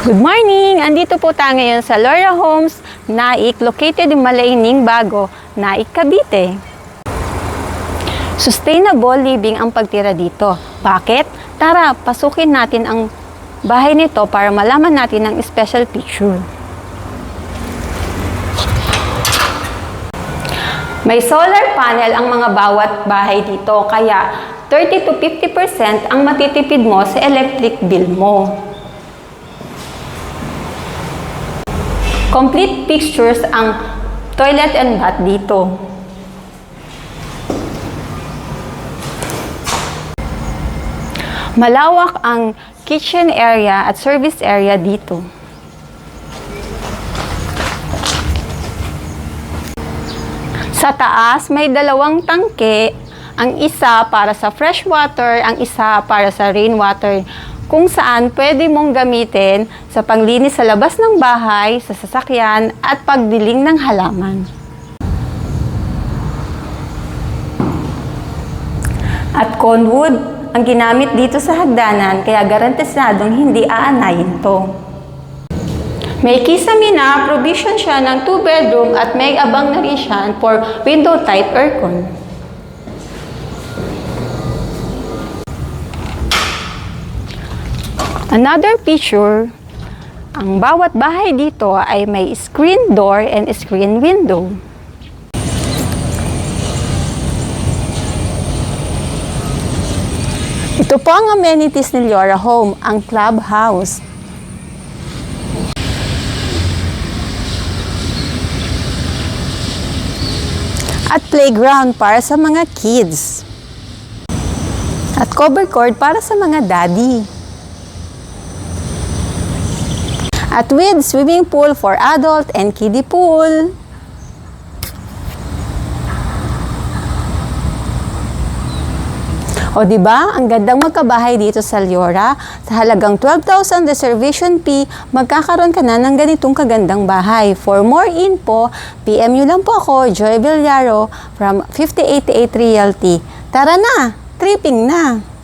Good morning! Andito po tayo ngayon sa Laura Homes, Naik, located in Malaining, Bago, Naik, Cavite. Sustainable living ang pagtira dito. Bakit? Tara, pasukin natin ang bahay nito para malaman natin ang special picture. May solar panel ang mga bawat bahay dito, kaya 30 to 50% ang matitipid mo sa electric bill mo. Complete fixtures ang toilet and bath dito. Malawak ang kitchen area at service area dito. Sa taas, may dalawang tangke. Ang isa para sa fresh water, ang isa para sa rainwater, kung saan pwede mong gamitin sa panglinis sa labas ng bahay, sa sasakyan, at pagdiling ng halaman. At conwood ang ginamit dito sa hagdanan, kaya garantisadong hindi aanayin to. May kisame provision siya ng 2-bedroom at may abang na rin siya for window-type aircon. Another feature, ang bawat bahay dito ay may screen door and screen window. Ito po ang amenities ni Laura Home, ang clubhouse. At playground para sa mga kids. At cover court para sa mga daddy. At with swimming pool for adult and kiddie pool. O diba, ang gandang magkabahay dito sa Laura. Sa halagang 12,000 reservation fee, magkakaroon ka na ng ganitong kagandang bahay. For more info, PM nyo lang po ako, Joy Villaro from 5088 Realty. Tara na, tripping na!